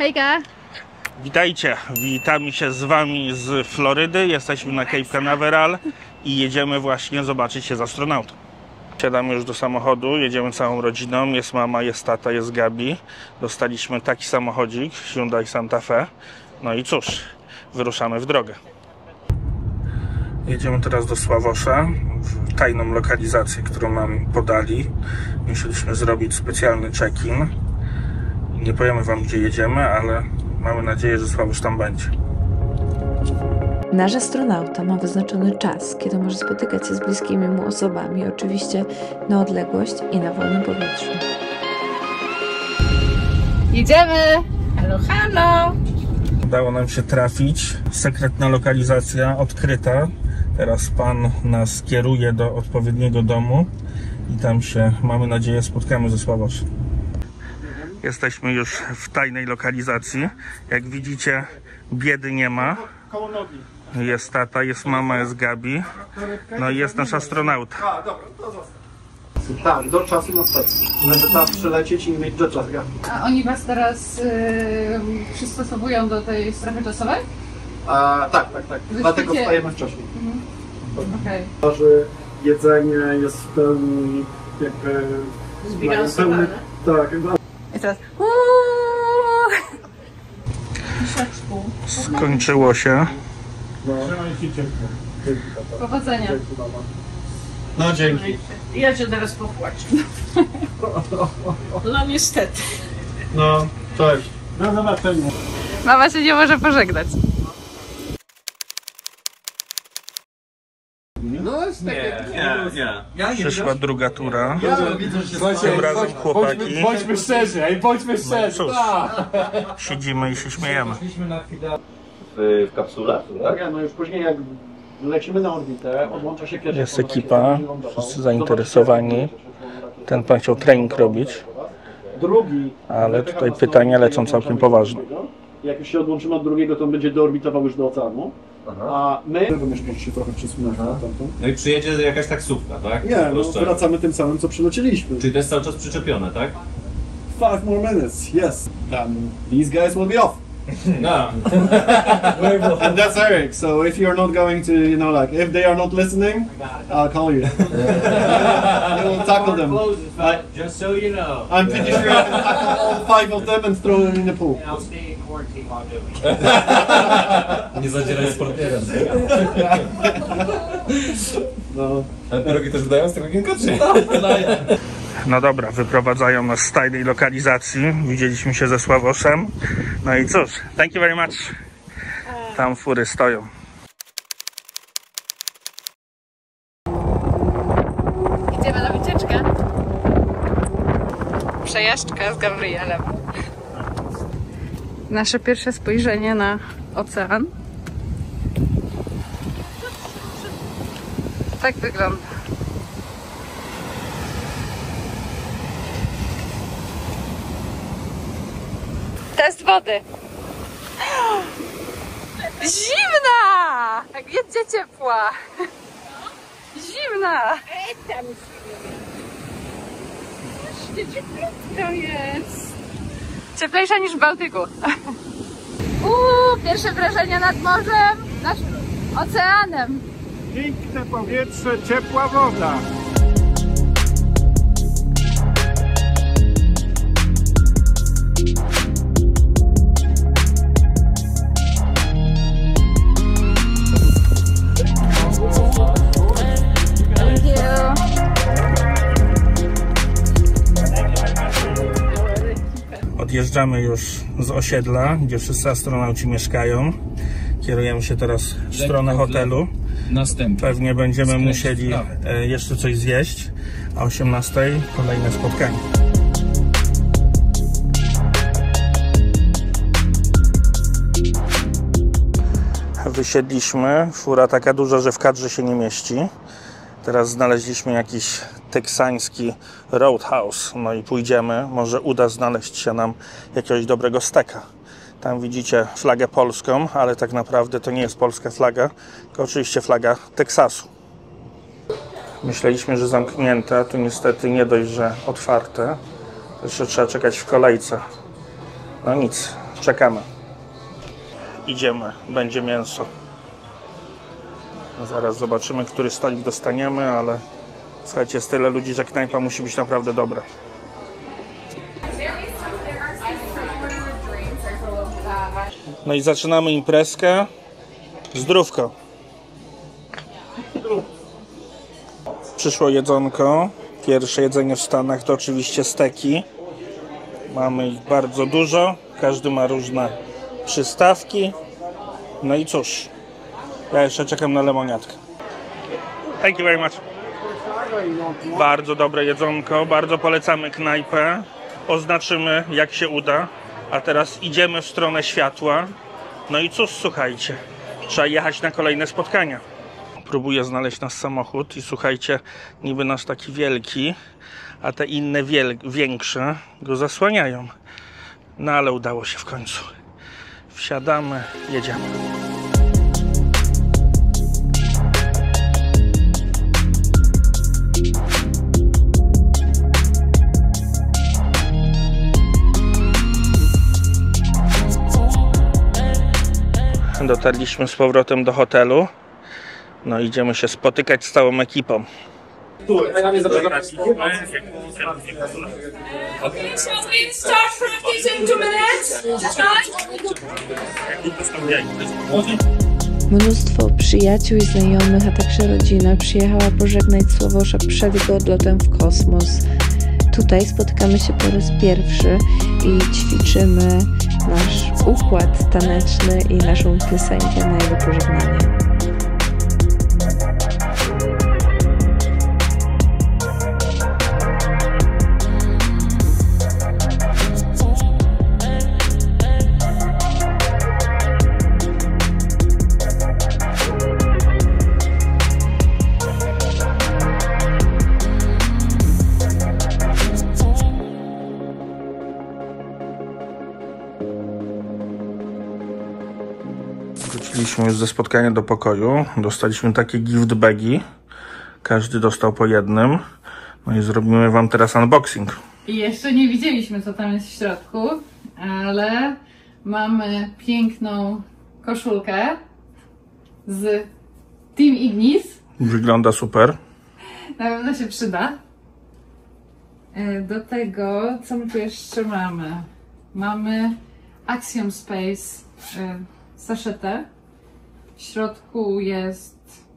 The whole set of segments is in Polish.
Hejka! Witajcie, witamy się z wami z Florydy. Jesteśmy na Cape Canaveral i jedziemy właśnie zobaczyć się z astronautą. Siadamy już do samochodu, jedziemy całą rodziną. Jest mama, jest tata, jest Gabi. Dostaliśmy taki samochodzik, Hyundai Santa Fe. No i cóż, wyruszamy w drogę. Jedziemy teraz do Sławosza, w tajną lokalizację, którą nam podali. Musieliśmy zrobić specjalny check-in. Nie powiemy wam, gdzie jedziemy, ale mamy nadzieję, że Sławosz tam będzie. Nasz astronauta ma wyznaczony czas, kiedy może spotykać się z bliskimi mu osobami, oczywiście na odległość i na wolnym powietrzu. Jedziemy! Halo, halo! Udało nam się trafić. Sekretna lokalizacja odkryta. Teraz pan nas kieruje do odpowiedniego domu i tam się, mamy nadzieję, spotkamy ze Sławoszem. Jesteśmy już w tajnej lokalizacji. Jak widzicie, biedy nie ma. Jest tata, jest mama, jest Gabi. No i jest nasz astronauta. A, dobra, to zostań. Tak, do czasu na stacji. Żeby tam przylecieć i mieć jetlaga. A oni was teraz przystosowują do tej strefy czasowej? Tak. Dlatego wstajemy wcześniej. Okej. Że jedzenie jest w pełni jakby... Zbilansowane. Tak. I teraz... Skończyło się. Powodzenia. No dzięki. Ja cię teraz popłaczę. No niestety. No, cześć. Do zobaczenia. Mama się nie może pożegnać. No jest takie... Nie. Przyszła druga tura. Widzę, że się Tym razem chłopaki. Bądźmy szczerzy, bądźmy szczerzy. Cóż, siedzimy i się śmiejemy. W kapsule, tak? No już później jak lecimy na orbitę, odłącza się pierwszy. Jest ekipa, wszyscy zainteresowani. Ten pan chciał trening robić, Drugi. ale tutaj pytania lecą całkiem poważne. Jak już się odłączymy od drugiego, to on będzie doorbitował już do oceanu. A my... Również się trochę przesunąć na tamtą. No i przyjedzie jakaś taksówka, tak? Nie, no wracamy tym samym, co przylecieliśmy. Czyli to jest cały czas przyczepione, tak? 5 more minutes, yes. These guys will be off. No. And that's Eric, so if you're not going to, you know, like, if they are not listening, I'll call you. You will tackle them. Just so you know. I'm pretty sure I can tackle all 5 of them and throw them in the pool. I'll stay in quarantine while doing it. Nie zadzieraj z portierem. No. Ale drogi też wydają z tego ginka, czy? No dobra, wyprowadzają nas z tajnej lokalizacji. Widzieliśmy się ze Sławoszem. No i cóż, thank you very much. Tam fury stoją. Idziemy na wycieczkę. Przejażdżka z Gabrielem. Nasze pierwsze spojrzenie na ocean. Tak wygląda. Test wody. Zimna! Jak jedzie ciepła. Zimna. To jest. Cieplejsza niż w Bałtyku. Pierwsze wrażenia nad morzem, nad oceanem. Piękne powietrze, ciepła woda. Odjeżdżamy już z osiedla, gdzie wszyscy astronauci mieszkają. Kierujemy się teraz w stronę hotelu. Pewnie będziemy musieli jeszcze coś zjeść, a o 18:00 kolejne spotkanie. Wysiedliśmy, fura taka duża, że w kadrze się nie mieści. Teraz znaleźliśmy jakiś teksański roadhouse, no i pójdziemy, może uda znaleźć się nam jakiegoś dobrego steka. Tam widzicie flagę polską, ale tak naprawdę to nie jest polska flaga, tylko oczywiście flaga Teksasu. Myśleliśmy, że zamknięte, a tu niestety nie dość, że otwarte. Jeszcze trzeba czekać w kolejce. No nic, Czekamy. Idziemy, będzie mięso. Zaraz zobaczymy, który stolik dostaniemy, ale słuchajcie, jest tyle ludzi, że knajpa musi być naprawdę dobra. No i zaczynamy imprezkę. Zdrówko. Przyszło jedzonko. Pierwsze jedzenie w Stanach to oczywiście steki. Mamy ich bardzo dużo. Każdy ma różne przystawki. No i cóż, ja jeszcze czekam na lemoniadkę. Thank you very much. Bardzo dobre jedzonko. Bardzo polecamy knajpę. Oznaczymy, jak się uda. A teraz idziemy w stronę światła. No i cóż, słuchajcie, trzeba jechać na kolejne spotkania. Próbuję znaleźć nasz samochód i słuchajcie, niby nasz taki wielki, a te inne większe go zasłaniają. No ale udało się w końcu. Wsiadamy, jedziemy. Dotarliśmy z powrotem do hotelu. No idziemy się spotykać z całą ekipą. Okay, shall we start practicing 2 minutes? Mnóstwo przyjaciół i znajomych, a także rodzina przyjechała pożegnać Sławosza przed jego odlotem w kosmos. Tutaj spotykamy się po raz pierwszy i ćwiczymy nasz układ taneczny i naszą piosenkę na jego pożegnanie. Wróciliśmy już ze spotkania do pokoju. Dostaliśmy takie gift bagi. Każdy dostał po jednym. No i zrobimy wam teraz unboxing. I jeszcze nie widzieliśmy, co tam jest w środku, ale mamy piękną koszulkę z Team Ignis. Wygląda super. Na pewno się przyda. Do tego, co my tu jeszcze mamy? Mamy Axiom Space saszetę. W środku jest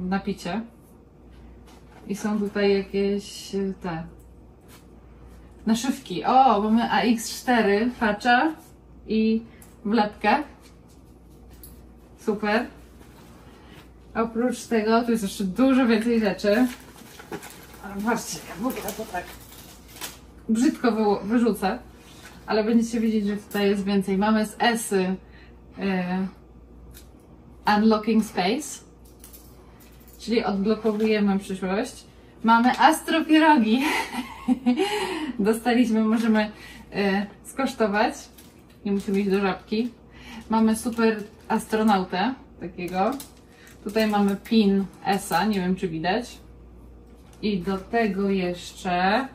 napicie. I są tutaj jakieś te naszywki. O, mamy AX4 patcha i wlepkę. Super. Oprócz tego tu jest jeszcze dużo więcej rzeczy. Ale patrzcie, ja w ogóle to tak brzydko wyrzucę. Ale będziecie wiedzieć, że tutaj jest więcej. Mamy z Esy Unlocking Space, czyli odblokowujemy przyszłość. Mamy astropierogi. Dostaliśmy, możemy skosztować. Nie musimy iść do żabki. Mamy super astronautę takiego. Tutaj mamy pin ESA, nie wiem czy widać. I do tego jeszcze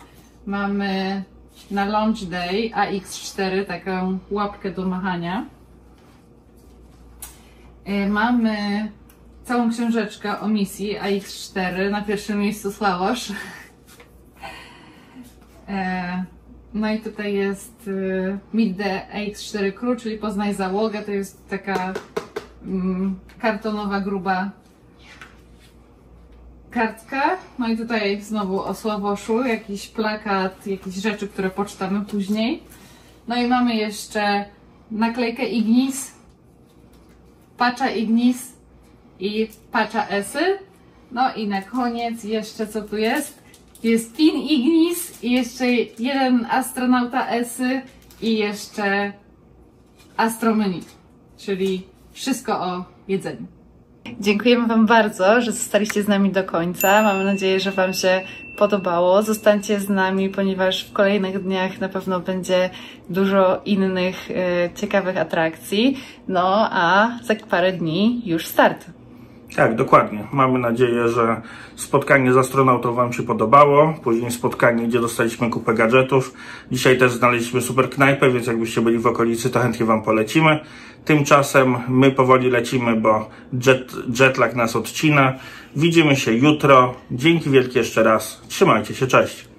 mamy na Launch Day AX4 taką łapkę do machania. Mamy całą książeczkę o misji AX4, na pierwszym miejscu Sławosz. No i tutaj jest Meet the AX4 Crew, czyli poznaj załogę. To jest taka kartonowa, gruba kartka. No i tutaj znowu o Sławoszu, jakiś plakat, jakieś rzeczy, które poczytamy później. No i mamy jeszcze naklejkę Ignis, patcha Ignis i patcha Esy. No i na koniec jeszcze co tu jest? Jest pin Ignis i jeszcze jeden astronauta Esy i jeszcze Astromenu, czyli wszystko o jedzeniu. Dziękujemy Wam bardzo, że zostaliście z nami do końca. Mamy nadzieję, że Wam się podobało. Zostańcie z nami, ponieważ w kolejnych dniach na pewno będzie dużo innych ciekawych atrakcji. No a za parę dni już start. Tak, dokładnie. Mamy nadzieję, że spotkanie z astronautą Wam się podobało. Później spotkanie, gdzie dostaliśmy kupę gadżetów. Dzisiaj też znaleźliśmy super knajpę, więc jakbyście byli w okolicy, to chętnie Wam polecimy. Tymczasem my powoli lecimy, bo jetlag nas odcina. Widzimy się jutro. Dzięki wielkie jeszcze raz. Trzymajcie się, cześć.